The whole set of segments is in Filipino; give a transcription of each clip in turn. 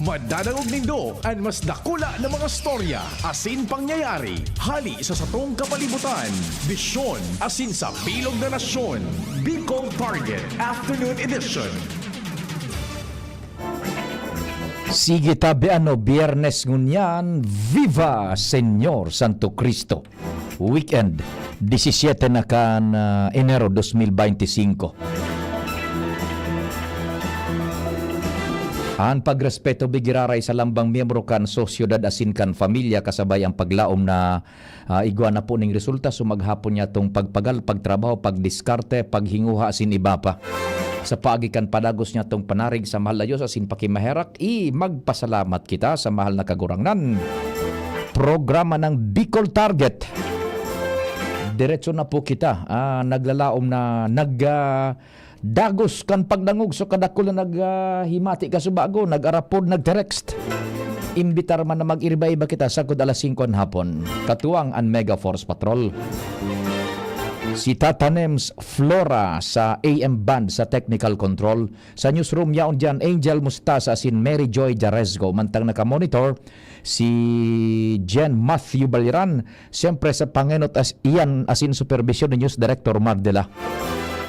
Madadangog nindo ang mas dakula na mga storya asin pangyayari hali sa satong kapalibutan. Bisyon asin sa bilog na nasyon. Bicol Target Afternoon Edition. Sige tabi Biyernes ngunyan, Viva Señor Santo Cristo. Weekend, 17 na kan Enero 2025. Ang pagrespeto bigiraray sa lambang miyembro kan sosyudad asin kan familia kasabay ang paglaom na igwa na po ning resulta sumaghapon niya tong pagpagal, pagtrabaho, pagdiskarte, paghinguha asin iba pa. Sa paagikan padagos niya tong panarig sa mahal na Diyos asin pakimaherak, magpasalamat kita sa mahal na kagurangnan. Programa ng Bicol Target. Diretso na po kita. Naglalaom na dagos kan pagdangog so kadakol na naghimati ka subago, nag-arapod, nag-text. Imbitar man na mag-iriba-iba kita sagod alas 5 hapon. Katuwang ang Mega Force Patrol. Si Tatanems Flora sa AM Band sa Technical Control. Sa newsroom yaon dyan, Angel Mustasa asin Mary Joy Jaresgo. Mantang nakamonitor, si Jen Matthew Baliran. Siyempre sa pangenot iyan asin supervision ni News Director Mardela.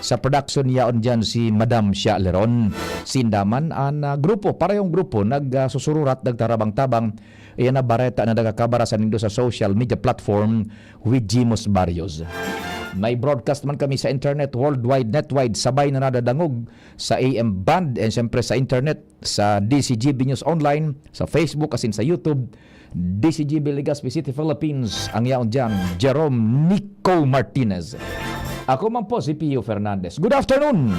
Sa production yaon dyan si Madam Shia Leron. Sindaman ang grupo, parehong grupo, nagsusururat, nagtarabang-tabang. Iyan na bareta na nagakabara sa nindo sa social media platform with Jimos Barrios. May broadcast man kami sa internet, worldwide, netwide, sabay na nadadangog sa AM Band and siyempre sa internet, sa DCGB News Online, sa Facebook, asin sa YouTube, DCGB Legazpi City, Philippines. Ang yaon dyan, Jerome Nico Martinez. Ako man po si Pio Fernandez. Good afternoon!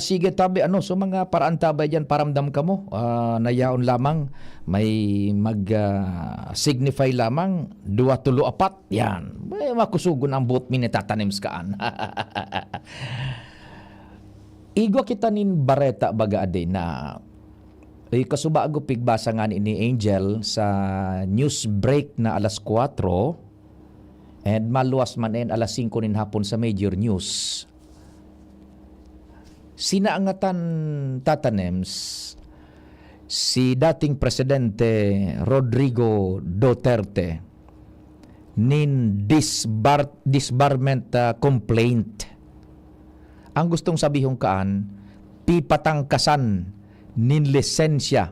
Sige tabi, so mga paraan tabay dyan, paramdam ka mo, nayaon lamang, may mag-signify lamang, 2-3-4, yan. May makusugon ang buot minitatanems kaan. Igwa kita nin bareta baga ade na kasubago pigbasa nga ni Angel sa news break na alas 4 and maluwas man alas 5 nin hapon sa major news. Sinaangatan Tatanems si dating Presidente Rodrigo Duterte nin disbarment complaint. Ang gustong sabihong kaan, pipatangkasan nin lisensya,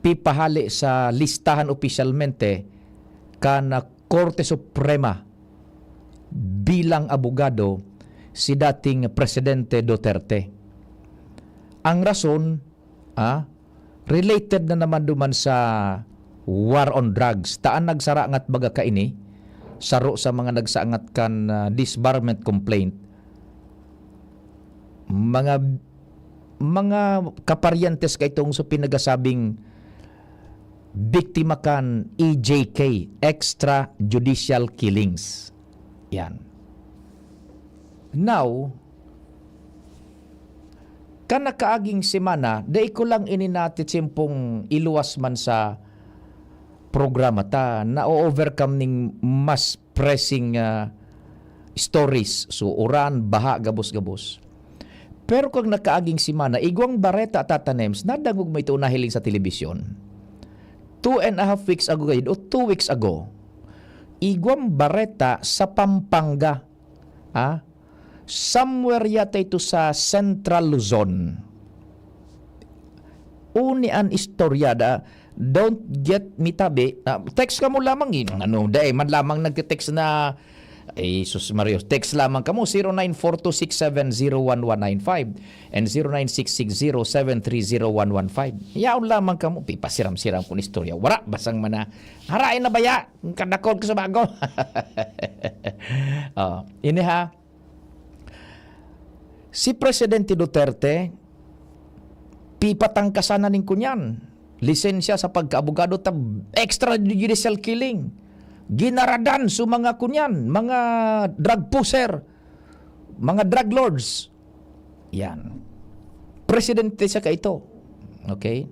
pipahali sa listahan opisyalmente kana Korte Suprema bilang abogado si dating Presidente Duterte. Ang rason, related na naman duman sa war on drugs. Taan nagsarangat baga kaini, saro sa mga nagsaangat kan disbarment complaint. Mga kaparyentes kay itong so pinagasabing biktima kan EJK, extrajudicial killings. Yan. Now, kanakaaging semana, day ko lang ininati simpong iluwas man sa programa ta na overcome ning mas pressing stories. So, uran, baha, gabos-gabos. Pero kung nakaaging semana, igwang bareta at Tatanems, nadangog mo ito nahiling sa telebisyon. 2.5 weeks ago o 2 weeks ago, igwang bareta sa Pampanga, somewhere yata ito sa Central Luzon. Uni an istoryada, don't get me tabi. Text ka mo lamang man lamang nag-text na sus Mario, text lamang kamo 0942670195 and 096607301115. Yaon lamang kamo, pipasiram-siram kun istorya. Wala basang mana. Harain na baya, kadakol ko sa bago. Ini si Presidente Duterte, pipatangkasan na ning kunyan. Lisensya sa pagkaabogado ta extrajudicial killing. Ginaradan sa mga kunyan, mga drug pusher, mga drug lords. Yan. Presidente siya ka ito. Okay?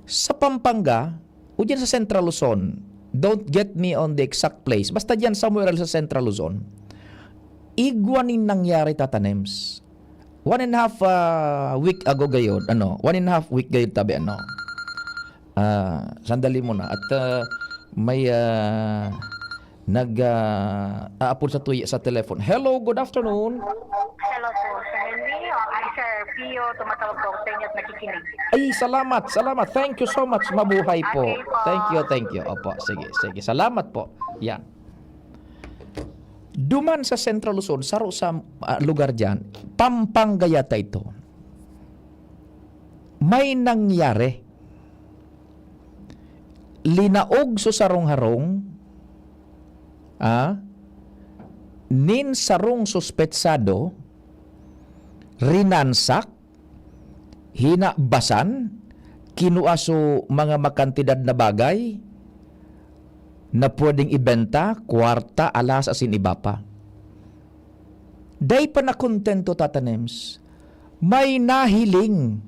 Sa Pampanga, o dyan sa Central Luzon, don't get me on the exact place, basta dyan somewhere else sa Central Luzon, igwanin nangyari Tatanems. 1.5 week ago gayod, 1.5 week gayod tabi, sandali mo na. At may aapod sa tuya sa telephone. Hello, good afternoon. Hello po, Sir Henry. Ay, Sir Pio, tumatawag po ako sa inyo at nakikinig. Ay, salamat. Thank you so much. Mabuhay po. Okay po. Thank you. Opo, sige. Salamat po. Yan. Duman sa Central Luzon, saro sa lugar dyan, Pampangayata ito. May nangyari. Linaog so sarong-harong, nin sarong suspetsado, rinansak, hinabasan, kinuaso mga makantidad na bagay na pwedeng ibenta, kwarta, alas, asin iba pa. Day pa na kontento, tatanems, may nahiling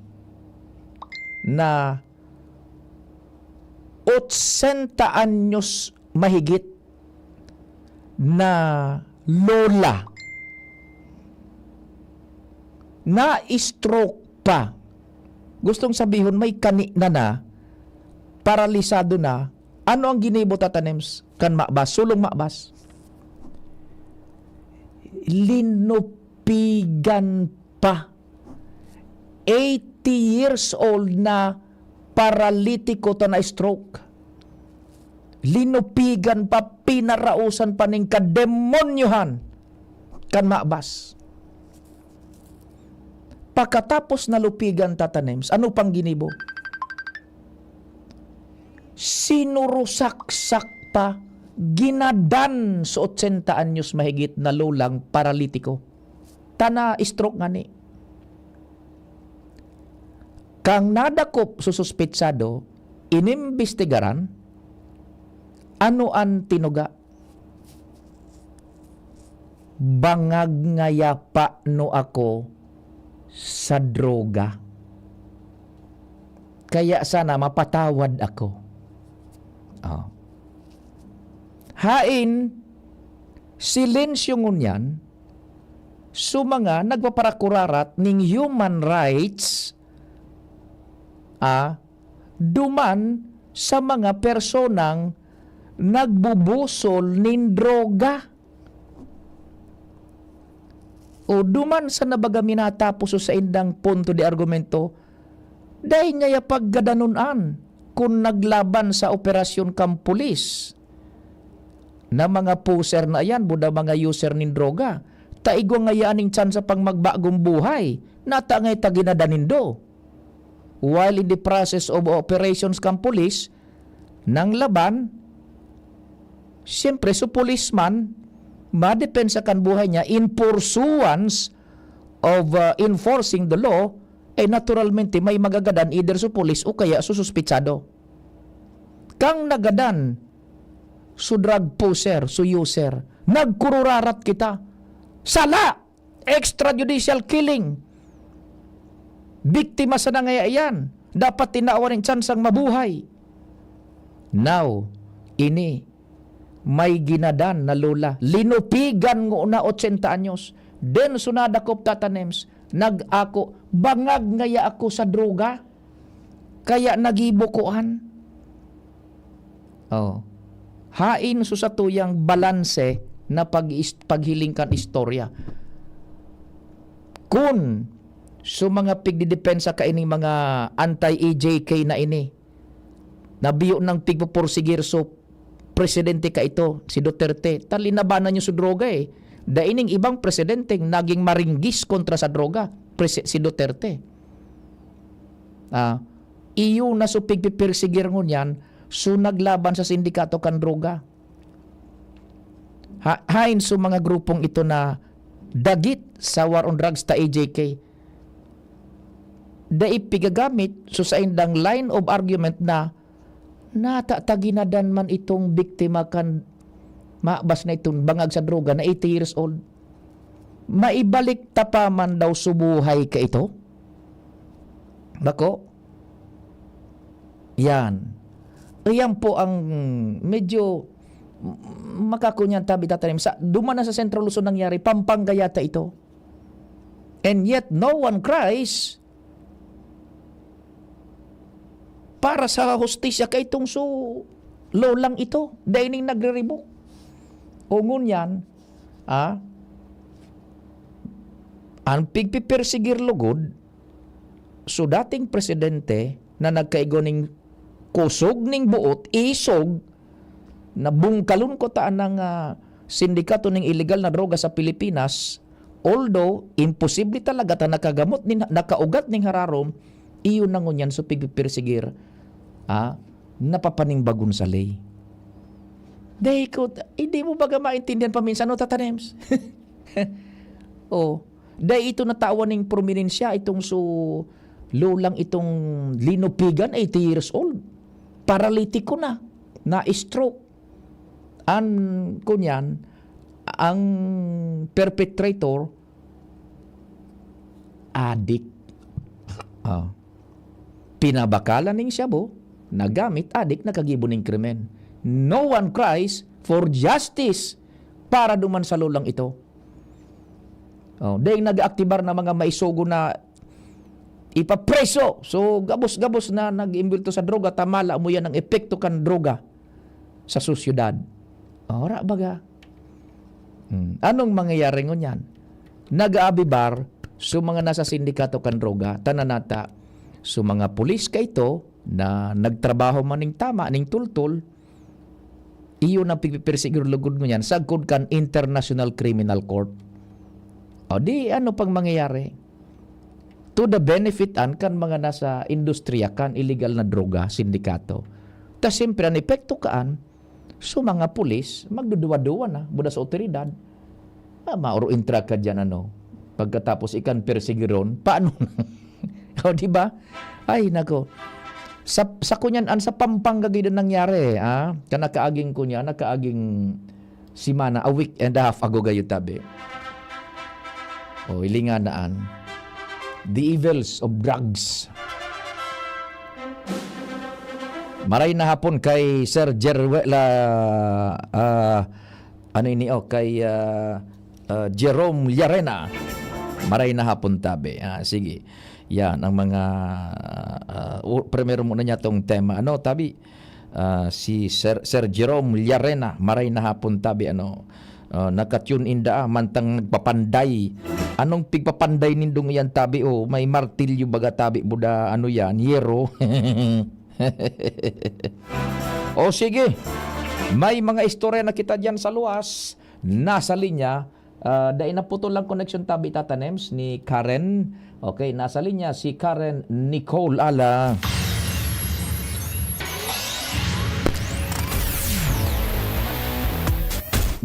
na 80 anyos mahigit na lola na stroke pa. Gustong sabihin may kani na paralisado na. Ano ang ginibo, tatanems? Kan makbas, sulong makbas. Linupigan pa. 80 years old na paralitiko ta na stroke. Linupigan pa, pinarausan pa ning kademonyohan kan makbas. Pagkatapos na lupigan, tatanems, ano pang ginibo? Sinurusaksak pa, ginadan sa 80 anyos mahigit na lulang paralitiko. Tana stroke nga ni. Kang nadakop sususpitsado, inimbestigaran, ano ang tinuga? Bangag ngaya pa no ako sa droga. Kaya sana mapatawad ako. Hain, silensyo ngunyan, sumanga nagpaparakurarat ning human rights duman sa mga personang nagbubusol nin droga. O duman sa nabaga minatapos sa indang punto de argumento, dahil ngaya paggadanunan kung naglaban sa operasyon kampulis na mga poser na yan, buda mga user nin droga, taigo ngayaan ning tsansa pang magbagong buhay, natangay taginadanindo. While in the process of operations kampulis, nang laban, siyempre, so policeman, madepensa kan buhay niya in pursuance of enforcing the law, naturalmente may magagadan either sa police o kaya sa suspitsado. Kang nagadan, so drug poser, so user, nagkururarat kita. Sala! Extrajudicial killing. Biktima sa nangayayan. Dapat tinaawan ng tsansang mabuhay. Now, ini, may ginadan na lola. Linupigan ngo na 80 anyos. Den sunadakop, tatanems, nag-ako, bangag ngaya ako sa droga. Kaya nagibukuan. Hain so sa tuyang balanse na paghilingkan istorya. Kung so mga pigdidepensa ka ining mga anti-EJK na ini, nabiyo ng pigpupursigir so presidente ka ito, si Duterte, talinabanan niyo sa droga Daining ibang presidente naging maringgis kontra sa droga, si Duterte. Iyo na so pigpipirsigir ngunyan, so naglaban sa sindikato kan droga. Hain so mga grupong ito na dagit sa war on drugs ta AJK. Pigagamit so sa indang line of argument na natataginadan man itong biktima kan maabas na itong bangag sa droga na 80 years old. Maibalik tapaman daw subuhay ka ito? Nako? Yan. Yan po ang medyo makakunyan tabi tatanim. Duman na sa Central Luzon nangyari, Pampangayata ito. And yet no one cries para sa hustisya kay itong lolang ito. Dahil ning nagre-revoke. O ngunyan, ang pigpipersigir lugod, so dating presidente na nagkaigo ning kusog ning buot, isog, na bungkalon ko taan ng sindikato ng illegal na droga sa Pilipinas, although imposible talaga ta nakagamot ni nakaugat ning hararom, iyon na ngunyan so pigpipersigir napapaningbagon sa lay. Day ko, hindi mo baga maintindihan paminsan no tatanems? Day ito natawan ng prominensya itong lulang itong linupigan, 80 years old. Paralitiko na stroke. Kunyan, ang perpetrator, adik. Pinabakalan ning siya nagamit adik nakagibo ning krimen. No one cries for justice para duman sa lulang ito. Dahil nag-aaktibar na mga maisugo na ipapreso. So, gabos-gabos na nag-imbulto sa droga, tamala mo yan ang epekto kan droga sa sosyudad. Ora baga. Anong mangyayari ngunyan? Nag-aabibar so mga nasa sindikato kan droga, tananata, so mga pulis ka ito na nagtrabaho maning tama, ning tultul, iyon ang pagpipersiguro lugod ngunyan, sagkod kan International Criminal Court. Di ano pang mangyayari? To the benefit kan mga nasa industriya kan illegal na droga, sindikato. Ta siyempre ang epekto kaan, so mga pulis, magduduwa-duwa na, buda sa otoridad. Mauro intra ka dyan pagkatapos ikan persigiron, paano na? Di ba? Ay, nako. Sa kunyan, sa Pampanga gid nangyari, kanakaaging kunya, nakaaging simana, a week and a half ago gayo tabi. Ilinganaan. The evils of drugs. Maray na hapon kay Sir Jerome Llarena. Maray na hapon tabi. Sige. Yan ang mga primero muna niya tong tema. Tabi si Sir Jerome Llarena, maray na hapon tabi naka-tune in mantang nagpapanday. Anong pigpapanday nindong yan tabi may martilyo baga tabi buda yan, yero. Sige. May mga istorya na kita diyan sa luwas. Nasa linya dahil naputol lang connection tabi tatanems ni Karen. Okay, nasa linya si Karen Nicole Ala.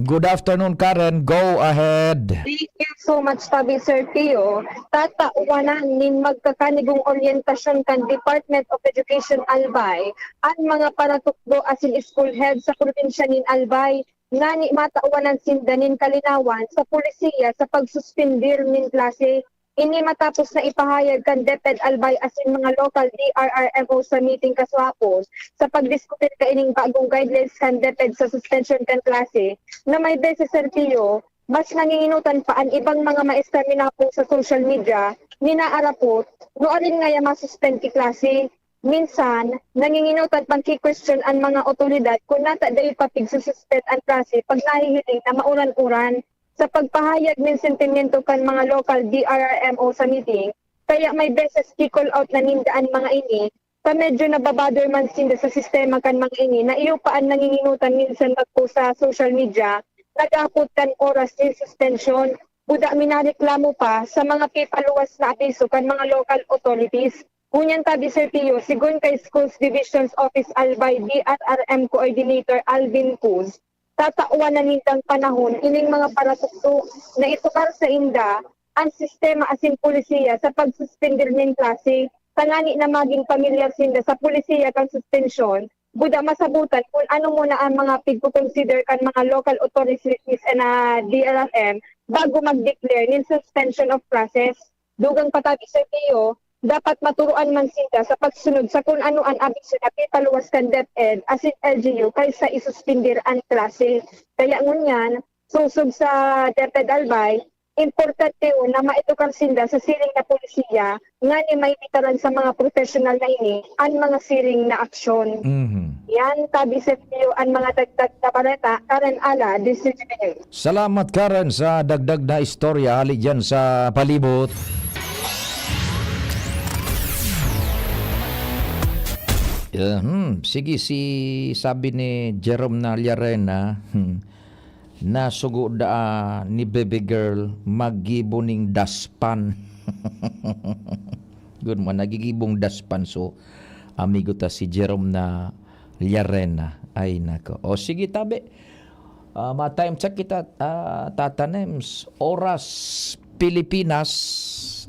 Good afternoon, Karen. Go ahead. Thank you so much, Tabi Sir Tio. Tatauwanan nin magkakanigong orientasyon kan Department of Education Albay ang mga paratukdo asin school head sa probinsya nin Albay nani matauwanan sindanin kalinawan sa pulisiya sa pagsuspindir nin klase. Ini matapos na ipahayag kan DepEd Albay asin mga local DRRMO sa meeting kaswapos sa pagdiskutir kaining bagong guidelines kan DepEd sa suspension kan klase na may beses Sir Tio, mas nanginginutan pa ang ibang mga maestra minapo sa social media ninaarapot noorin nga ya masuspend ki klase. Minsan, nanginginutan pang ki-question ang mga otoridad kung nata dahil papig suspend ang klase pag nahihiling na mauran-uran sa pagpahayag ng sentimento kan mga local DRRMO sa meeting, kaya may beses ki-call out na nindaan mga ini, pa medyo nababother man sinda sa sistema kan mga ini, na iyo paan nanginginutan minsan magpost sa social media, nag-apot kan oras din suspension, buda minareklamo pa sa mga kipaluwas na abiso kan mga local authorities. Kunyan tabi Sir Tio, sigon kay Schools Divisions Office Albay DRRM Coordinator Alvin Cruz, tatauan na nitang panahon ining mga paratukto na itukar sa inda ang sistema asin pulisiya sa pagsuspendir ng klase. Tangani na maging pamilyar sinda sa pulisiya kang suspension, buda masabutan kung ano muna ang mga pigko-consider kan mga local authorities and DRRM bago mag-declare ng suspension of classes. Dugang patabi sa Tio, dapat maturuan man sinda sa pagsunod sa kung ano ang abiso na pitaluwas kan DepEd asin LGU kaysa isuspindir ang klase. Kaya ngunyan, susog sa DepEd Albay, importante na maedukar sila sa siring na polisiya nga ni may bitaran sa mga professional na ini ang mga siring na aksyon. Yan, tabi sa Pio ang mga dagdag na paleta, Karen Ala, DCGPN. Salamat Karen sa dagdag na istorya hali dyan sa palibot. Sige, sabi ni Jerome Naliarena, nasugo da ni baby girl magibuning daspan. Good mo, nagigibong daspan. So, amigo ta si Jerome na Liarena. Ay nako. O sige, tabi. Ma-time check kita, tatanems. Oras Pilipinas,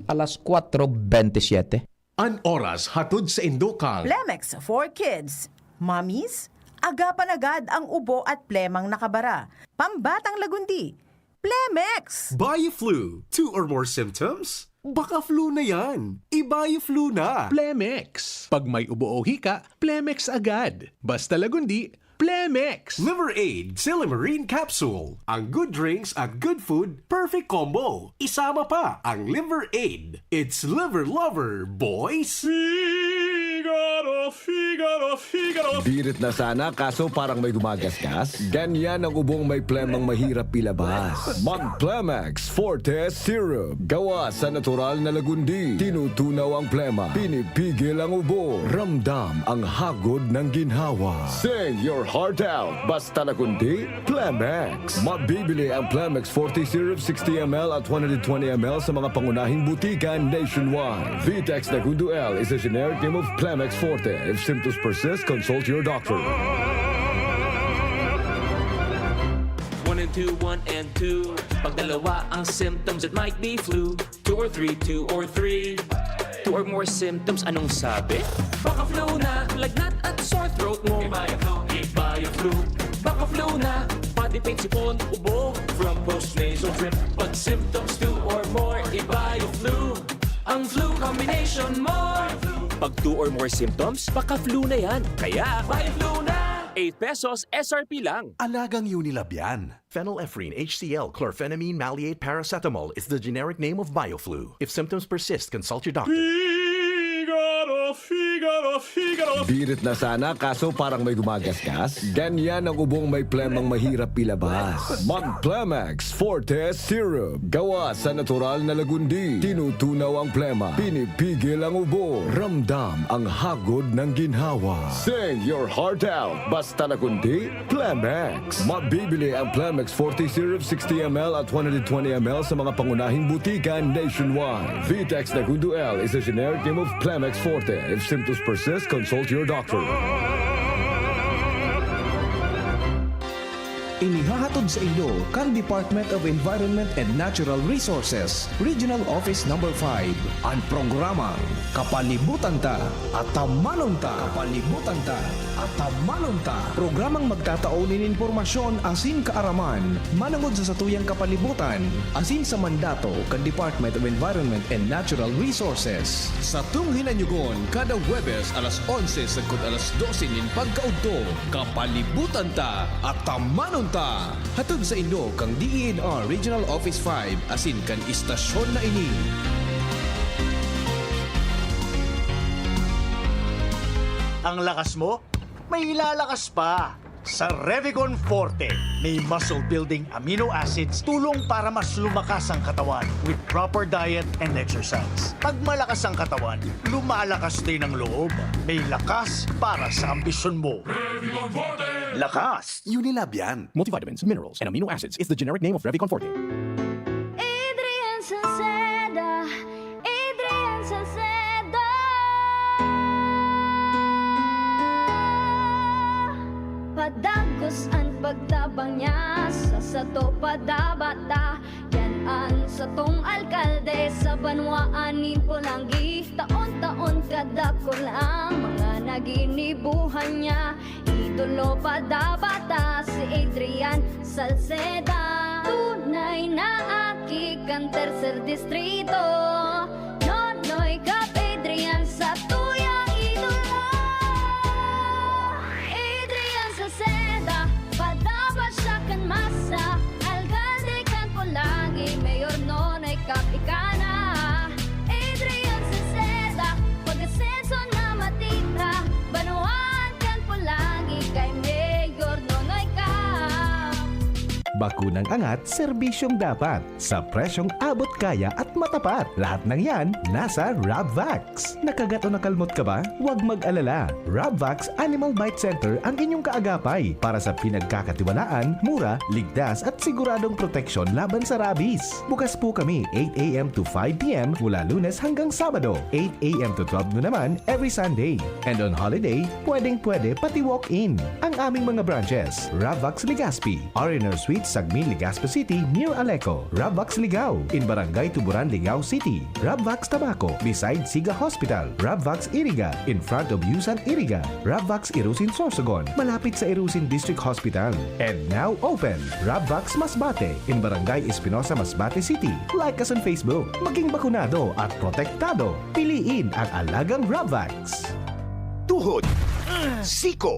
alas 4:27. An oras hatod sa Indokang. Plemex for Kids. Mommies, agapan agad ang ubo at plemang nakabara. Pambatang lagundi. Plemex! Bioflu. 2 or more symptoms? Baka flu na yan. I-Bioflu na. Plemex. Pag may ubo o hika, Plemex agad. Basta lagundi, Plemex. Liver Aid Silimarine Capsule. Ang good drinks at good food, perfect combo. Isama pa ang Liver Aid. It's liver lover, boys. Figaro, Figaro, Figaro. Birit na sana kaso parang may gumagasgas. Ganyan ang ubong may plemang mahirap ilabas. Mag-Plemex Forte Syrup. Gawa sa natural na lagundi. Tinutunaw ang plema. Pinipigil ang ubo. Ramdam ang hagod ng ginhawa. Sing your heart out. Basta lagundi, Plemex. Mabibili ang Plemex Forte Syrup 60 ml at 120 ml sa mga pangunahing butika nationwide. Vitex Nagundo L is a generic name of Plemex Forte. If symptoms persist, consult your doctor. 1 and 2, 1 and 2. Pag dalawa ang symptoms, it might be flu. 2 or 3, 2 or 3. 2 or more symptoms, anong sabi? Baka flu na, lagnat at sore throat mo. I-Bioflu. Baka flu na, body pain, sipon, ubo. From post-nasal drip. Pag symptoms 2 or more, I-Bioflu. Ang flu combination mo. Pag 2 or more symptoms, baka flu na yan. Kaya, Bioflu na! 8 pesos SRP lang. Alagang Unilab yan. Phenylephrine HCl chlorphenamine maleate paracetamol is the generic name of Bioflu. If symptoms persist, consult your doctor. Figaro, Figaro, Figaro. Birit na sana kaso parang may gumagasgas. Ganyan ang ubong may plemang mahirap ilabas. Mag-Plemex Forte Syrup. Gawa sa natural na lagundi. Tinutunaw ang plema. Pinipigil ang ubo. Ramdam ang hagod ng ginhawa. Sing your heart out. Basta lagundi, Plemex. Mabibili ang Plemex Forte Syrup 60 ml at 120 ml sa mga pangunahing butika nationwide. Vitex Nagundo L is a generic name of Plemex Forte. If symptoms persist, consult your doctor. Inihahatod sa inyo kan Department of Environment and Natural Resources, Regional Office No. 5, ang programang Kapalibutan Ta at Tamanon Ta. Kapalibutan Ta at Tamanon Ta. Programang magtataunin informasyon asin kaaraman, manangod sa satuyang kapalibutan, asin sa mandato kan Department of Environment and Natural Resources. Sa tunghinanyugon, kada Huwebes alas 11 sagkod alas 12 nin pagkaudto, Kapalibutan Ta at Tamanon Ta. Hatod sa inyo kang DENR Regional Office 5 asin kan istasyon na ini. Ang lakas mo, may ilalakas pa. Sa Revicon Forte, may muscle building amino acids tulong para mas lumakas ang katawan with proper diet and exercise. Pag malakas ang katawan, lumalakas din ang loob. May lakas para sa ambisyon mo. Revicon Forte! Lakas! Unilab yan. Multivitamins, minerals, and amino acids is the generic name of Revicon Forte. Adrian Salceda, Adrian Salceda. Padagos ang pagtabang niya sa sato padabata. Yan ang satong alkalde sa banwaan ni Pulangi. Taon-taon kada ko lang mga naginibuhan niya. Idolo padabata si Adrian Salceda. Tunay na aki kan tercer distrito. Nonoy kap Adrian sa tuyang idolo. Adrian Salceda, padaba siya kan masa. Alcalde kan Pulangi, Mayor no Bakunang angat, serbisyong dapat. Sa presyong abot kaya at matapat. Lahat ng yan, nasa Rabvax. Nakagat o nakalmot ka ba? Huwag mag-alala. Rabvax Animal Bite Center ang inyong kaagapay para sa pinagkakatiwalaan, mura, ligtas at siguradong proteksyon laban sa rabies. Bukas po kami 8 a.m. to 5 p.m. mula Lunes hanggang Sabado. 8 a.m. to 12 noon naman every Sunday. And on holiday, pwedeng-pwede pati walk-in. Ang aming mga branches, Rabvax Legazpi, R&R Suite, Sagmin, Legazpi City, near Aleco. Rabvax Ligao, in Barangay Tuburan, Ligao City. Rabvax Tabaco, beside Siga Hospital. Rabvax Iriga, in front of Yusan Iriga. Rabvax Irusin Sorsogon, malapit sa Irusin District Hospital. And now open, Rabvax Masbate, in Barangay Espinosa, Masbate City. Like us on Facebook. Maging bakunado at protektado. Piliin ang alagang Rabvax. Tuhod, siko,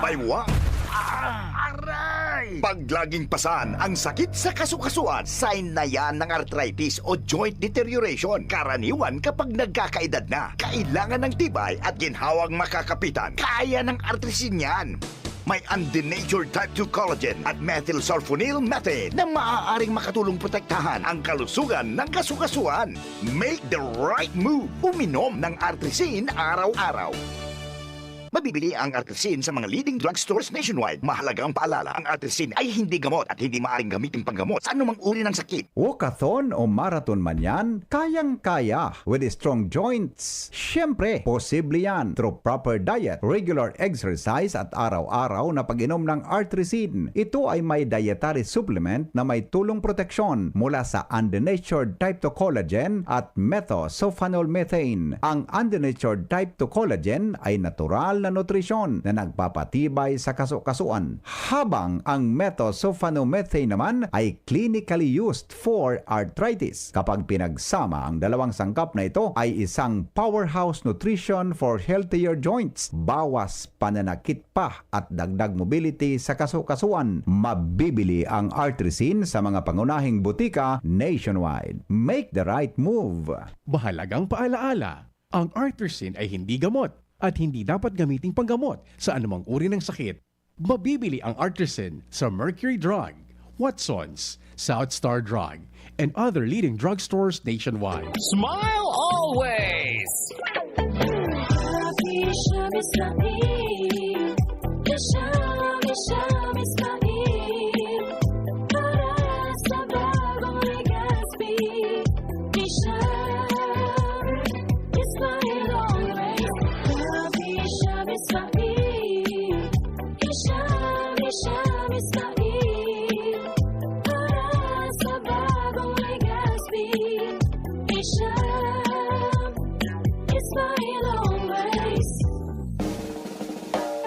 baywang, aray! Pag laging pasan ang sakit sa kasukasuan, sign na yan ng arthritis o joint deterioration. Karaniwan kapag nagkakaedad na, kailangan ng tibay at ginhawang makakapitan. Kaya ng artrisin yan. May undenatured type 2 collagen at methylsulfonyl methane na maaaring makatulong protektahan ang kalusugan ng kasukasuan. Make the right move. Uminom ng Artrisin araw-araw. Mabibili ang Artrisin sa mga leading drugstores nationwide. Mahalagang paalala, ang Artrisin ay hindi gamot at hindi maaaring gamitin panggamot sa anumang uri ng sakit. Walkathon o marathon man yan, kayang-kaya with strong joints. Siyempre, posible yan through proper diet, regular exercise at araw-araw na pag-inom ng Artrisin. Ito ay may dietary supplement na may tulong proteksyon mula sa undenatured type 2 collagen at methylsulfonylmethane. Ang undenatured type 2 collagen ay natural na nutrisyon na nagpapatibay sa kasukasuan, habang ang methylsulfonylmethane naman ay clinically used for arthritis. Kapag pinagsama ang dalawang sangkap na ito ay isang powerhouse nutrition for healthier joints, bawas pananakit pa at dagdag mobility sa kasukasuan. Mabibili ang Artrisin sa mga pangunahing butika nationwide. Make the right move. Mahalagang paalaala, ang Artrisin ay hindi gamot at hindi dapat gamiting panggamot sa anumang uri ng sakit. Mabibili ang Artrisin sa Mercury Drug, Watsons, South Star Drug, and other leading drugstores nationwide. Smile always!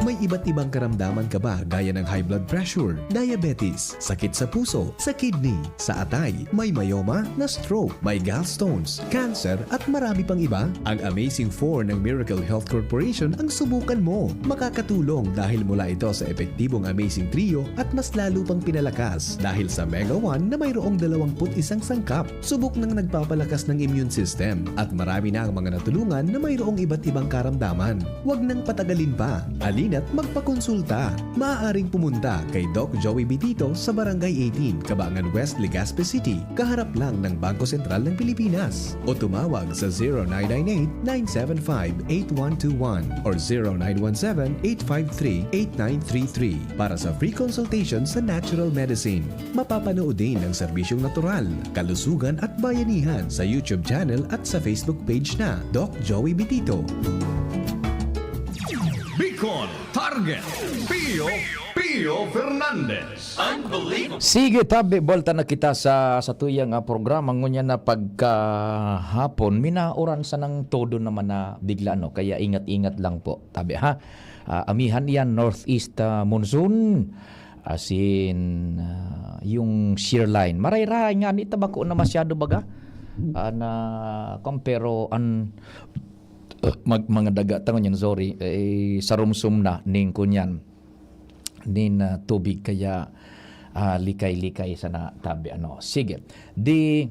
May iba't ibang karamdaman ka ba gaya ng high blood pressure, diabetes, sakit sa puso, sa kidney, sa atay, may myoma, na stroke, may gallstones, cancer at marami pang iba? Ang Amazing 4 ng Miracle Health Corporation ang subukan mo. Makakatulong dahil mula ito sa epektibong Amazing Trio at mas lalo pang pinalakas dahil sa Mega 1 na mayroong 21 sangkap. Subok ng nagpapalakas ng immune system at marami na ang mga natulungan na mayroong iba't ibang karamdaman. Huwag nang patagalin pa. Alina't magpakonsulta. Maaaring pumunta kay Doc Joey Bitito sa Barangay 18, Cabangan West, Legazpi City, kaharap lang ng Bangko Sentral ng Pilipinas. O tumawag sa 0998-975-8121 or 0917-853-8933 para sa free consultation sa natural medicine. Mapapanood din ang serbisyong natural, kalusugan at bayanihan sa YouTube channel at sa Facebook page na Doc Joey Bitito. Bicol Target Pio Fernandez. Unbelievable! Sige tabi, bolta na kita sa tuyang programa ngunya na pagkahapon, minauran sa ng todo naman na bigla no, kaya ingat-ingat lang po tabi ha. Amihan yan northeast monsoon asin yung shear line. Maray-ray nga ni tabako na masyado baga na kompero mga daga tangon yan, sorry, sarumsum na ning kunyan nin tubig kaya likay-likay sa na tabi ano. Sige. Di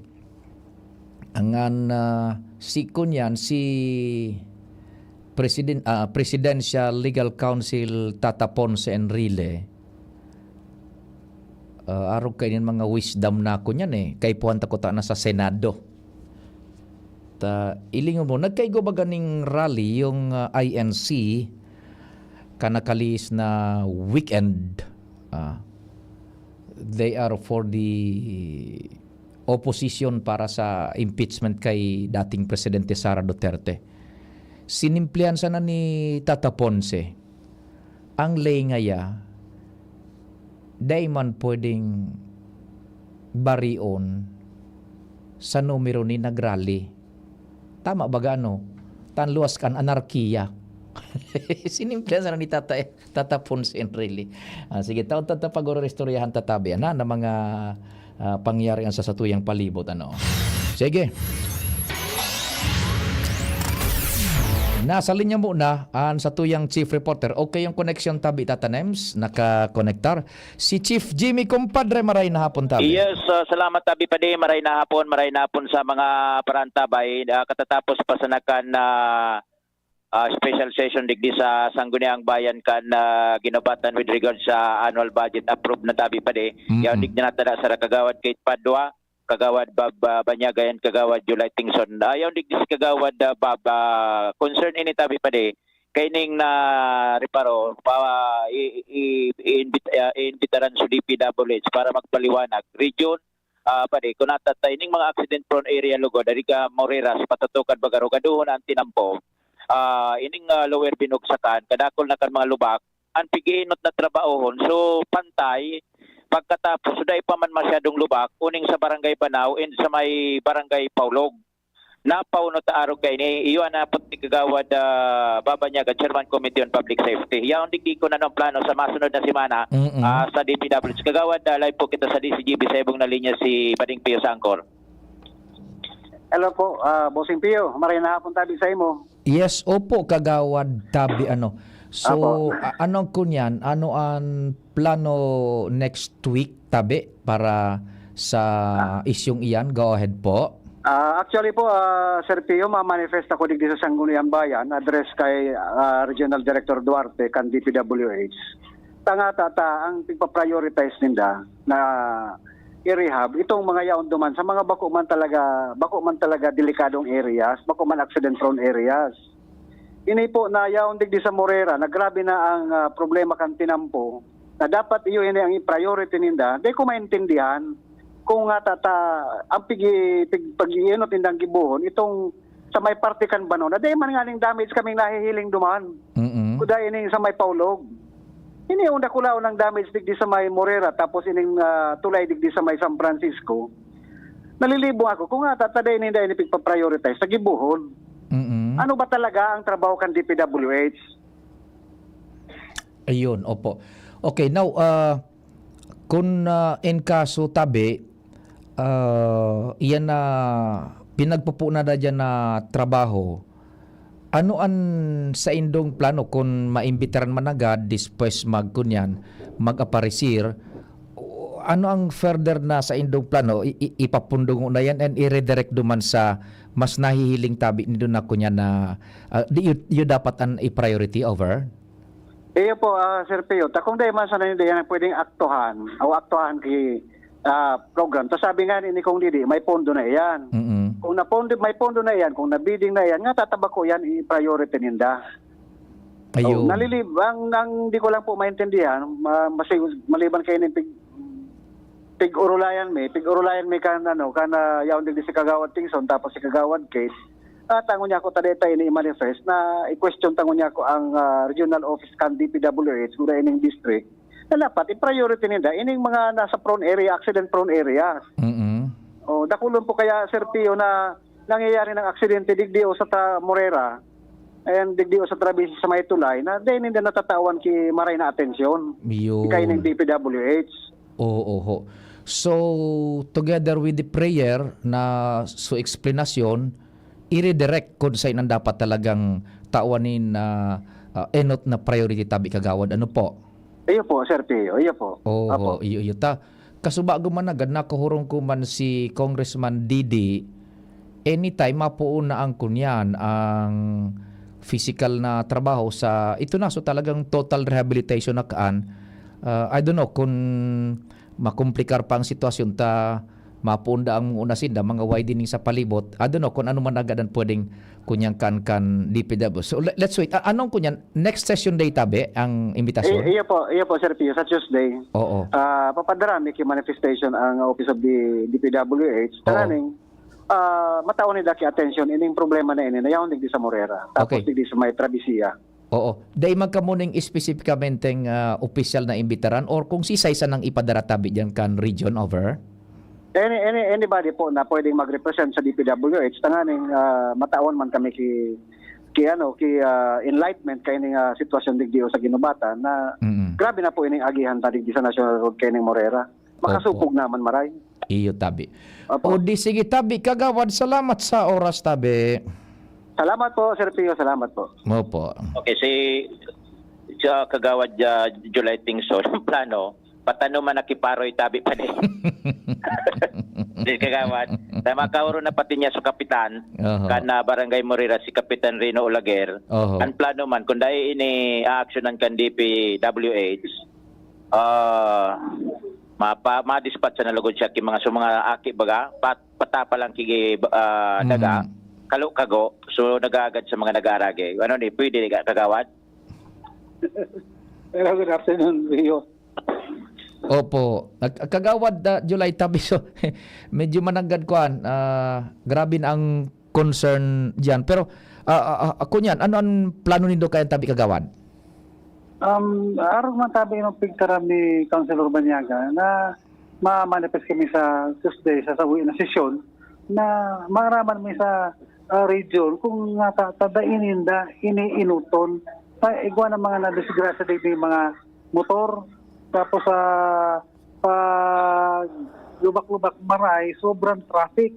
angan si kunyan si Presidential Legal Counsel Tata Ponce Enrile Araw kainin mga wisdom na ko niyan kay puwan ta ko ta na sa Senado. Ilingon mo, nagkaigo ba ganing rally yung INC kanakalis na weekend? They are for the opposition para sa impeachment kay dating Presidente Sara Duterte. Sinimplihan sana ni Tata Ponce ang lay ngaya day man pwedeng barion sa numero ni nagrally. Tama ba gano? Tanluwas kan anarkiya. Sinimplihan sana ni Tata Ponce really. Sige, taon pag-oro istoryahan tatabi na mga pangyarihan sa satuyang palibot. Sige. Nasa linya muna ang satuyang Chief Reporter. Okay yung connection tabi, Tata Nems, naka-connectar. Si Chief Jimmy Compadre, maray na hapon tabi. Yes, salamat tabi pa din. Maray na hapon sa mga parantabay. Katatapos pa sa nakan special session digdi sa Sangguniang Bayan kan ginabatan with regard sa annual budget approved na tabi pa di. Yaw dig na natada sa kagawad Kate Padua, kagawad Bob Banyagayan, kagawad July Tingson. Yaw dig sa kagawad Bob concern ini tabi pa di. Kaining na reparo pa iimbitaran sa DPWH para magpaliwanag region pade kung natatay ning mga accident prone area lugo dari ka Moreras patutukan Bagaruga doon ang tinampo. Ining lower binugsakan kadakol na kan mga lubak ang pigiinot na trabahon so pantay pagkatapos suday pa man masyadong lubak uning sa barangay Banaw and sa may barangay Paulog napaw no ta araw kay ni iyon na pud kagawad Babanyaga Chairman Committee on Public Safety yaon digdi ko na ng plano sa masunod na semana sa DPWH kagawad live po kita sa DCGB sa ibong na linya si Bading Pio Sangkor. Hello po, Bossing Pio, maray na hapon tabi sa imo. Yes, opo, kagawad tabi So, anong kunyan? Ano ang plano next week tabi para sa isyong iyan? Go ahead po. Actually po, Sir Pio, ma-manifest ako digdi sa Sangguniang Bayan, address kay Regional Director Duarte kan DPWH. Ang pagpa-prioritize ninda na i-rehab itong mga yaon duman sa mga bako man talaga delikadong areas, bako man accident prone areas. Ini po na yaon digdi sa Morera, na grabe na ang problema kan tinampo, na dapat iyo ini ang priority ninda. Di ko maintindihan kung nga ang pag-iinot nindang gibuhon itong sa may parte kan Banon. Na di man nga ning damage kaming nahihiling duman. Kuda ini sa may Paulog. Ini yung nakulaw ng damage digdi sa may Morera tapos ining tulay digdi sa may San Francisco. Nalilibong ako kung nga tataday ninda ini pagpa-prioritize sa gibuhon. Ano ba talaga ang trabaho kan DPWH? Ayun, opo. Okay, now kung in kaso tabi iyan na pinagpupuna na dyan na trabaho, ano an sa indong plano kung maimbitaran man agad dispes mag-aparisir, ano ang further na sa indong plano ipapundong na yan and i-redirect duman sa mas nahihiling tabi nido na kunya na you dapat an i-priority over? Iyo po, Sir Pio, takong day man sana hindi yan pwedeng aktuhan kay program. Tapos sabi nga ni kung didi, may pondo na yan. Kung may pondo na yan, kung nabidding na yan, nga tatabako yan, i-priority ninda. Ayun. Ang di ko lang po maintindihan, maliban kayo ng pig-urulayan may kan yaon digdi si kagawad Tingson tapos si kagawad Kate. Tango niya ko tadeta ini manifest na i-question tango niya ko ang regional office kan DPWH gura ining district. Na dapat i-priority ninda ining mga nasa prone area, accident prone areas. Dakulon po kaya Sir Pio na nangyayari ng aksidente digdi o sa Morera and digdi o sa Travis sa may tulay na din hindi natatawan ki maray na atensyon. Kay ng DPWH. Oo. So, together with the prayer na so explanation, i-redirect kung sa inang dapat talagang tawanin na enot na priority tabi kagawad. Ano po? Iyo po, Sir Pio. Iyo po. Oo, iyo ta. Kasubago man agad nakuhurong ko man si Congressman Didi, anytime mapuuna ang kunyan ang physical na trabaho sa ito na so talagang total rehabilitation na kaan. I don't know kung makomplikar pa ang sitwasyon ta mapunda ang unasinda mga widening sa palibot. I don't know kung ano man agad ang pwedeng kunyang kan DPW. So let's wait. Anong kunyan next session day tabi ang imbitasyon? Iya po Sir Pio, sa Tuesday. Oo. Papadarami kay manifestation ang Office of the DPWH. Tananing mataon ni daki attention ining problema na ini nayaw digdi sa Morera. Tapos digdi sa may Travisia. Oo. Day magkamuning specificamente opisyal na imbitaran or kung sisaysa nang ipadara tabi diyan kan region over? Anybody po na pwedeng mag-represent sa DPWH tanganing mataon man kami ki enlightenment kay ning sitwasyon digdi sa ginubatan na grabe na po ining agihan ta digdi sa National Road kay ning Morera. Makasupog naman maray. Iyo tabi. O di sige tabi kagawad, salamat sa oras tabi. Salamat po Sir Pio, salamat po. Opo. Okay, sa kagawad July Tingso ang plano patano man nakiparoy tabi pa din. Di kagawad. Sa makahuro na pati niya sa kapitan kana Barangay Morera si Kapitan Rino Olaguer. Ang plano man kung dahil ini aksyonan kan DPWH ma-dispatch sa nalugod siya ki mga aki baga patapa lang kigi daga kago so nagagad sa mga nag-aarage. Ano ni pwede kagawad? Good afternoon, Rio. Opo. Kagawad July tabi so medyo mananggad kuan. Grabe na ang concern diyan. Pero ako niyan, ano ang plano nindo kay tabi kagawad? Araw man tabi ng pigtaram ni Councilor Banyaga na ma-manifest kami sa Tuesday sa sawi na sesyon na maraman mi sa region kung tadainin da iniinuton pa igwa ng mga nadisgrasya din mga motor tapos lubak-lubak maray, sobrang traffic.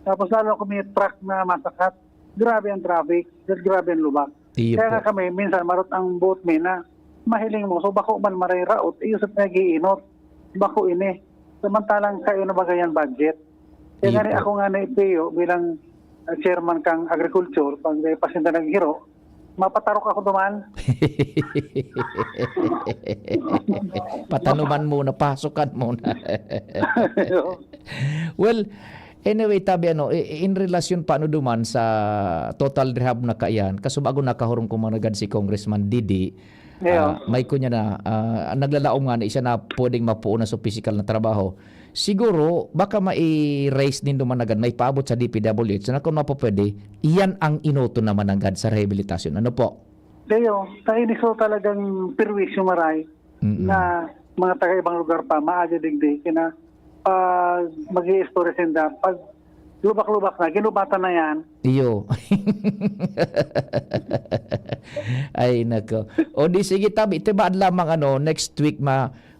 Tapos lalo kami truck na masakat. Grabe ang traffic, grabe ang lubak. Kaya nga kami, minsan marot ang boatman na mahiling mo. So bako man maray raot, iusap nag-iinot. Bako ini. Samantalang kayo na bagayan budget. Kaya nga ako nga na-ipiyo bilang chairman kang agriculture, pag pasinta naghiro, mapatarok ako duman. Patanuman muna, pasukan muna. Well, anyway, tabi in relasyon paano duman sa total rehab na kaiyan, kasubago nakahurong kumanagad si Congressman Didi, may kunya na, naglalaom nga na isa na pwedeng mapuuna sa physical na trabaho. Siguro, baka mai-raise din dumanagan, may paabot sa DPWH na kung mapapwede, iyan ang inuto naman agad sa rehabilitasyon. Ano po? Leo, tainiso talagang perwisyo maray na mga taga-ibang lugar pa, maaga digdi, kina mag-i-story sinda, pag lubak-lubak na, ginubatan na yan. Iyo. Ay, nako. O di sige tabi, itibaad lamang next week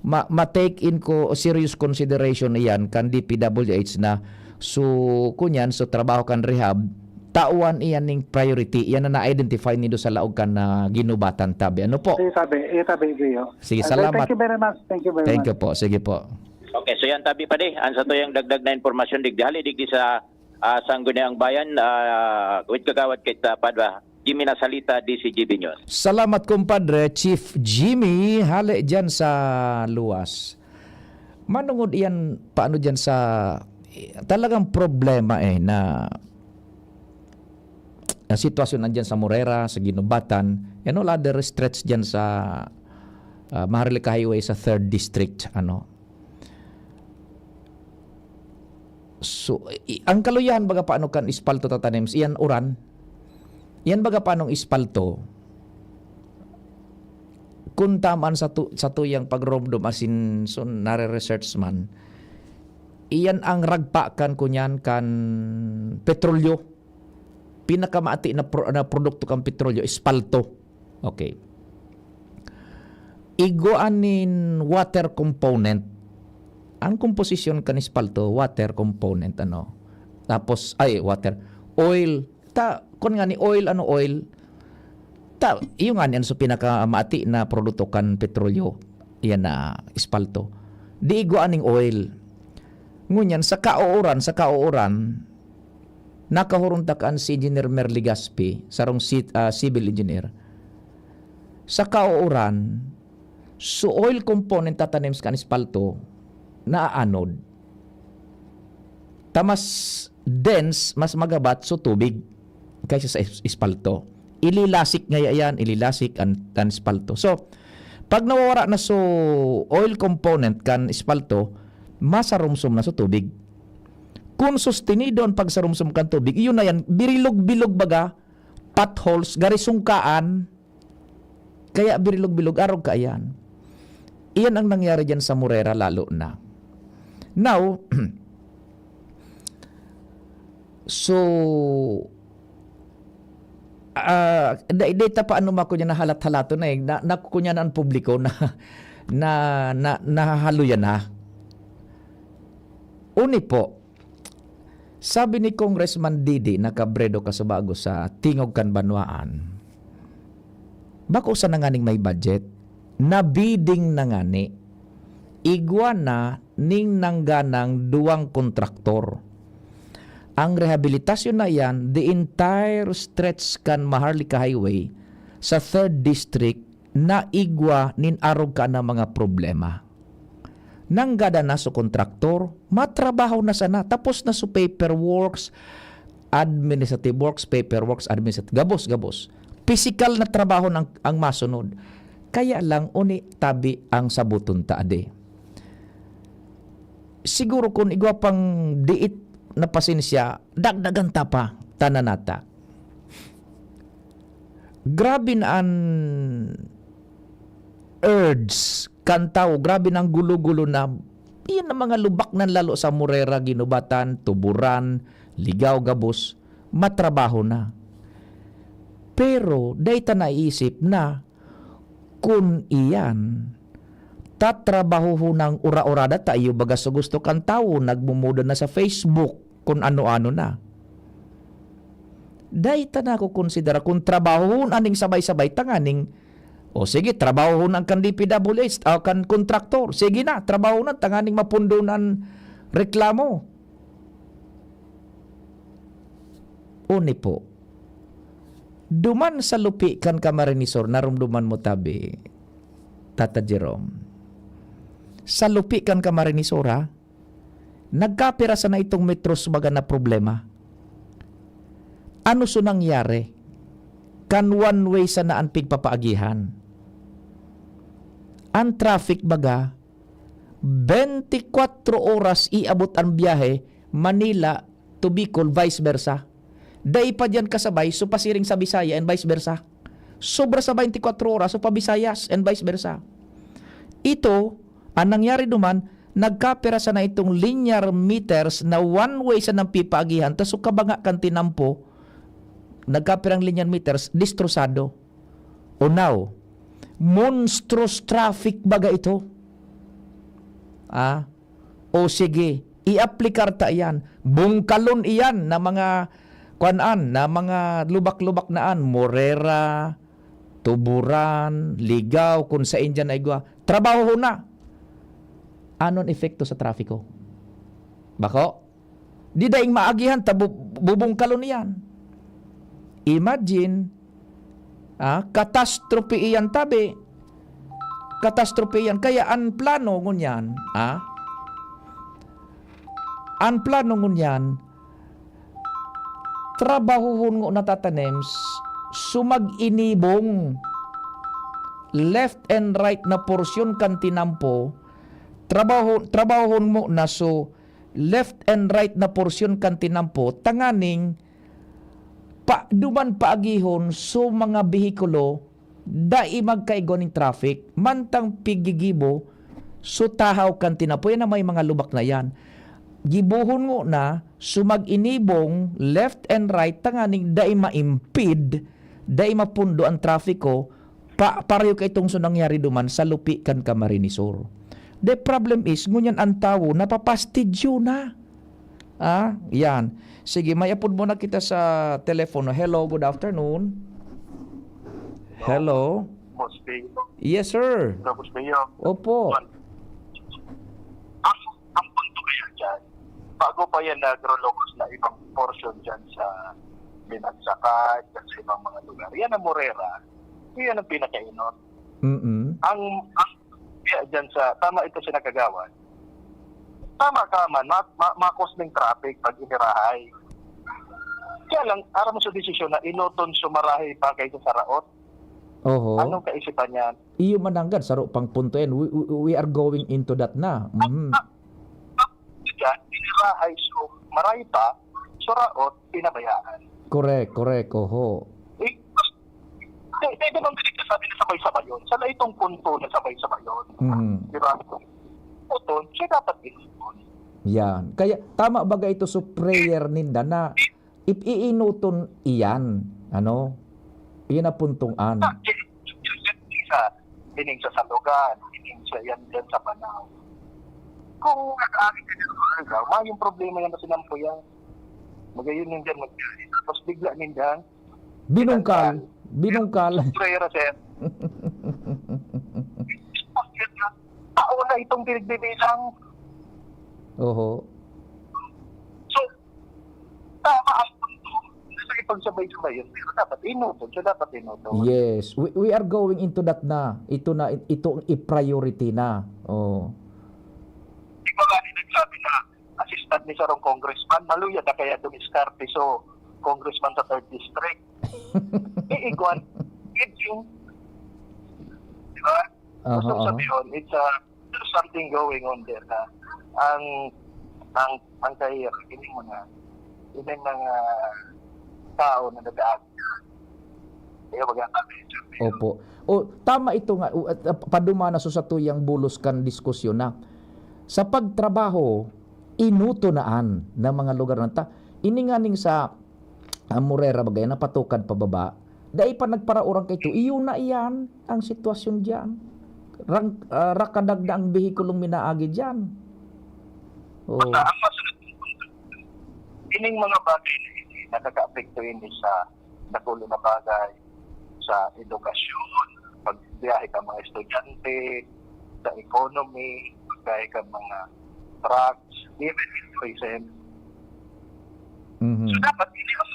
ma-take in ko serious consideration iyan kan DPWH na so kunyan so trabaho kan rehab tauan iyan ning priority iyan na na-identify nido sa laog kan na ginubatan tabi. Ano po? Tabi Rio. Sige, salamat. Thank you very much. Thank you po. Sige po. Okay, so yan tabi pa di. Ansa to yung dagdag na impormasyon digdi hali digdi sa Sangguniang Bayan with kagawad kay Padwa. Jimmy Nasalita, DCGB News. Salamat kumpadre, Chief Jimmy, hali dyan sa luwas. Manungod iyan, paano dyan sa, talagang problema na sitwasyon nandyan sa Morera, sa Ginubatan, and all other stretch dyan sa Maharlika Highway sa 3rd District, So, ang kaluyahan baga paano kan ispalto tatanems, iyan uran, yan baga panong ispalto kung tamaan sa tuyang pagromdom asin so nare-research man iyan ang ragpakan kunyan kan petrolyo pinakamaati na produkto kan petrolyo ispalto. Okay, igoanin water component ang komposisyon kan ispalto water component tapos water oil kun nga ni oil oil yung nga niyan so pinakamaati na produkto kan petrolyo yan na ispalto di iguaning oil ngunyan sa kauuran nakahuruntakan si Engineer Merly Gaspi sarong civil engineer sa kauuran so oil component tatanim kan ispalto naaanod. Tamas dense, mas magabat so tubig kaysa sa espalto. Ililasik nga yan, ililasik ang espalto. So, pag nawawara na so oil component kan espalto, masarumsum na so tubig. Kung sustenido ang pagsarumsum kan tubig, iyon na yan, birilog-bilog baga, potholes, garisungkaan, kaya birilog-bilog, arog ka yan. Iyan ang nangyari dyan sa Morera lalo na. Now, so, data pa ano mako niya nahalat-halato na nakukunya na ang publiko na nahahalo yan na. Uni po, sabi ni Congressman Didi na Cabredo Casabago sa Tingog Kanbanwaan, bako sa nanganing may budget, nabiding nangani, igwa na ning nangganang duwang kontraktor. Ang rehabilitasyon na yan, the entire stretch kan Maharlika Highway sa 3rd District na igwa nin arog ka na mga problema. Nanggada na sa kontraktor, matrabaho na sana, tapos na sa paperworks, administrative works, paperworks, administrative, gabos. Physical na trabaho ang masunod. Kaya lang, uni tabi ang sabuton taade. Siguro kung igwa pang diit na pasensya, dagdagan ta pa, tananata. Grabe na ang urge, kantaw, grabe na ang gulo-gulo na, iyan ang mga lubak ng lalo sa Morera, Ginubatan, Tuburan, Ligaw, Gabos, matrabaho na. Pero, dahil naisip na, kung iyan, tatrabaho ho ng ura-urada tayo baga sa gusto kang tao, nagmumuda na sa Facebook, kung ano-ano na. Dahil na ako konsidera kung trabaho aning sabay-sabay tanganing, o sige, trabaho ng kan DPWH, o kan kontraktor, sige na, trabaho na, tanganing mapundo ng reklamo. Uni po, duman sa lupi kan Camarinesor, narumduman mo tabi, Tata Jerome. Sa lupi kan Camarinesor, ha? Nagkapira sa na itong metros baga na problema. Ano so nangyari? Kan one way sa naan pigpapaagihan. Ang traffic baga, 24 oras iabot ang biyahe, Manila to Bicol, vice versa. Day pa dyan kasabay, so pasiring sa Bisaya and vice versa. Sobra sa 24 oras, so pa Visayas and vice versa. Ito, ang nangyari duman, nagkapira sa na itong linear meters na one way sa nang pipaagihan, tas so kabanga kan tinampo, nagkapirang linear meters, distrosado. O now, monstrous traffic baga ito. O sige, i-aplikar ta iyan. Bungkalon iyan na mga na mga lubak-lubak naan, Morera, Tuburan, Ligaw, kung sa Indian ay gwa. Trabaho na. Anon epekto sa trafiko? Bako? Di daing maagihan, bubungkalon iyan. Imagine, catastrophe iyan tabi. Catastrophe iyan. Kaya ang plano ngunyan, ang plano ngunyan, trabahuhon ngo natatanems, sumag-inibong left and right na porsyon kan tinampo, trabahon mo na so left and right na porsyon kan tinampo, tanganing duman paagihon so mga behikulo dai magkaigo ning traffic, mantang pigigibo so tahaw kan tinampo, yan na may mga lubak na yan. Gibuhon mo na sumag-inibong left and right tanganing dai ma-impede, dai mapundo ang trafiko, pareho kay itong nangyari duman sa lupi kan Camarinesor. The problem is, ngunyan ang tao, napapastidyo na. Yan. Sige, may apod muna kita sa telepono. Hello, good afternoon. Hello. Yes, sir. Opo. Ang punto kaya dyan, bago pa yan nag-rolocos na ibang portion dyan sa Binagsakan, dyan sa ibang mga lugar, yan ang Morera, yan ang pinakainon. Ang dyan sa, tama ito sa Nakagawan, tama ka man, makos ng traffic pag inirahay. Kaya lang, aram mo sa desisyon na inuton sumarahay pa kayo sa raot. Oho. Anong kaisipan niyan? Iyo mananggad saro pang puntoen. We are going into that na. Diyan, inirahay so marahay pa, so raot, pinabayaan. Correct. Oho. Pwede bang sabi na sabay-sabay yun? Sana itong punto na sabay-sabay yun. Di ba? Puton, siya dapat inuton. Yan. Kaya tama baga ito sa prayer ninda na iinuton iyan. Ano? Iyan na puntungan. Ining sa Salugan, ining sa yan dyan sa Panao. Kung nag-aari ka dyan, yung problema yan na sinampuyan. Magayon nindan mag-aari. Tapos bigla nindan. Binungkal. Prayer, sir. Tao na itong pinagbibilang. Oho. So, tama ang punto. Sa ipagsabay-sabay yun, pero dapat inuto. Yes. We are going into that na. Ito ang i-priority na. Oh. Di ba nga nagsabi na assistant ni sarong congressman, maluya na kaya dumiskarte so congressman sa 3rd district. Iguan, yung di ba? Gusto sabihin, there's something going on there na ang kaya ini mo na mga tao na nag-aag. Kaya Opo. Tama ito nga. Padumana sa tuyang bulos kan diskusyon na sa pagtrabaho, inutunaan ng mga lugar na ta. Ininganing sa Morera bagay na patukad pababa. Dahil pa nagparaurang kay ito, iyon na iyan ang sitwasyon diyan. Rakadag na ang behikulong minaagi diyan. Oh. Ang masunod ining mga bagay na hindi nakaka-apekto ini sa nakulo na bagay sa edukasyon, pagbiyahe ka mga estudyante, sa economy, pagbiyahe ka mga trucks, even in prison. So dapat hindi ang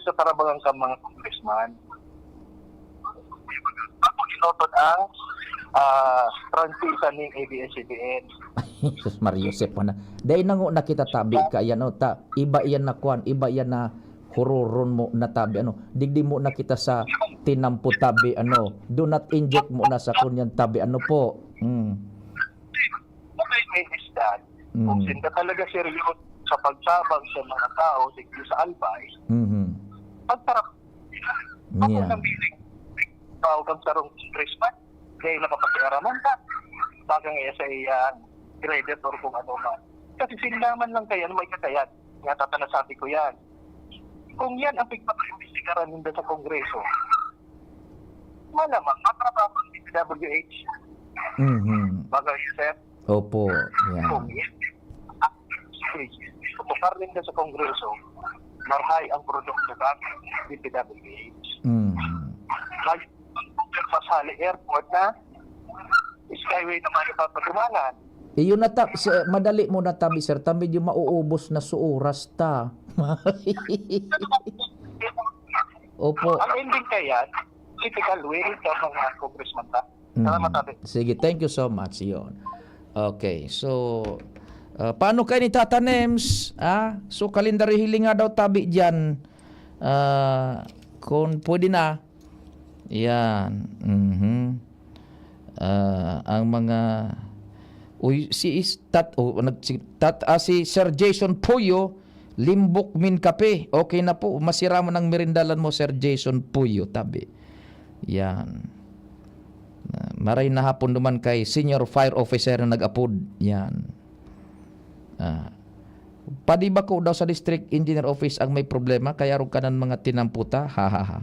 sa tarabangan ka mga congressman. Ako inotod ang transisa ng ABS-CBN. Jesus Mario Josep na. Dahil nango nakita tabi ka yan iba yan na kuan, iba yan na hororon mo na tabi digdi mo na kita sa tinampo tabi do not inject mo na sa kunyan tabi po. Okay, is that kung sinda talaga seryoso sa pagsabang sa mga tao digdi sa Albay, pagtarap ako nang biling tao kang sarong congressman kaya napapakiaraman ka bagang sa credit or kung ano man. Kasi sinlaman lang kaya may kakayat. Nga tatanasabi ko yan. Kung yan ang pagpapaimbestigaran nila sa Kongreso, malamang matrabaho ng DPWH. Bagay yun, sir. Opo. Yeah. Kung yan, tutukar rin sa Kongreso, marhay ang produkto ng DPWH. Kahit ang Masali Airport na Skyway naman ipapatumangan. Iyon na madali mo na tabi sir, tabi yung mauubos na suoras ta. Opo. Ang ending kaya, typical way sa mga congressman ta. Salamat tabi. Sige, thank you so much. Yun. Okay, so paano kayo ni Tata Nems? So kalendary hiling nga daw tabi dyan. Kung pwede na. Yan. Ang mga si Sir Jason Puyo Limbok Min Kape. Okay na po. Masira mo ng merindalan mo Sir Jason Puyo tabi. Yan. Maray na hapon naman kay Senior Fire Officer na nag-upload. Yan. Padi ba ko daw sa District Engineer Office ang may problema kaya ro kanan mga tinamputa? Ha.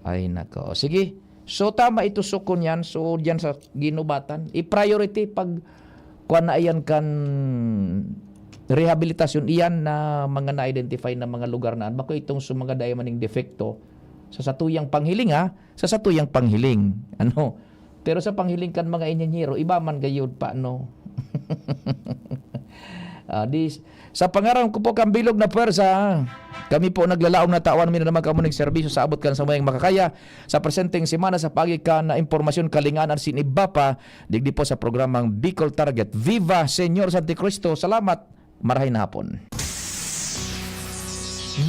Ay nako. Sige. So tama ito sukon yan. So diyan sa ginubatan, i-priority pag kuan na ayan kan rehabilitasyon iyan na mga na-identify na mga lugar na bako itong mga dayamaning defekto sa satuyang panghiling sa satuyang panghiling. Pero sa panghiling kan mga inyenyero iba man gayud pa Sa pangarang ko po kang bilog na pwersa, kami po naglalaom na tawan min naman kamo ning serbisyo sa abot kan sa mayang makakaya sa presenteng semana sa pagikan na impormasyon kalinganan siniba pa digdi po sa programang Bicol Target. Viva Senyor Santi Cristo. Salamat. Marahay na hapon.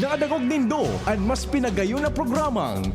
Nadagog nindo ang mas pinagayon na programang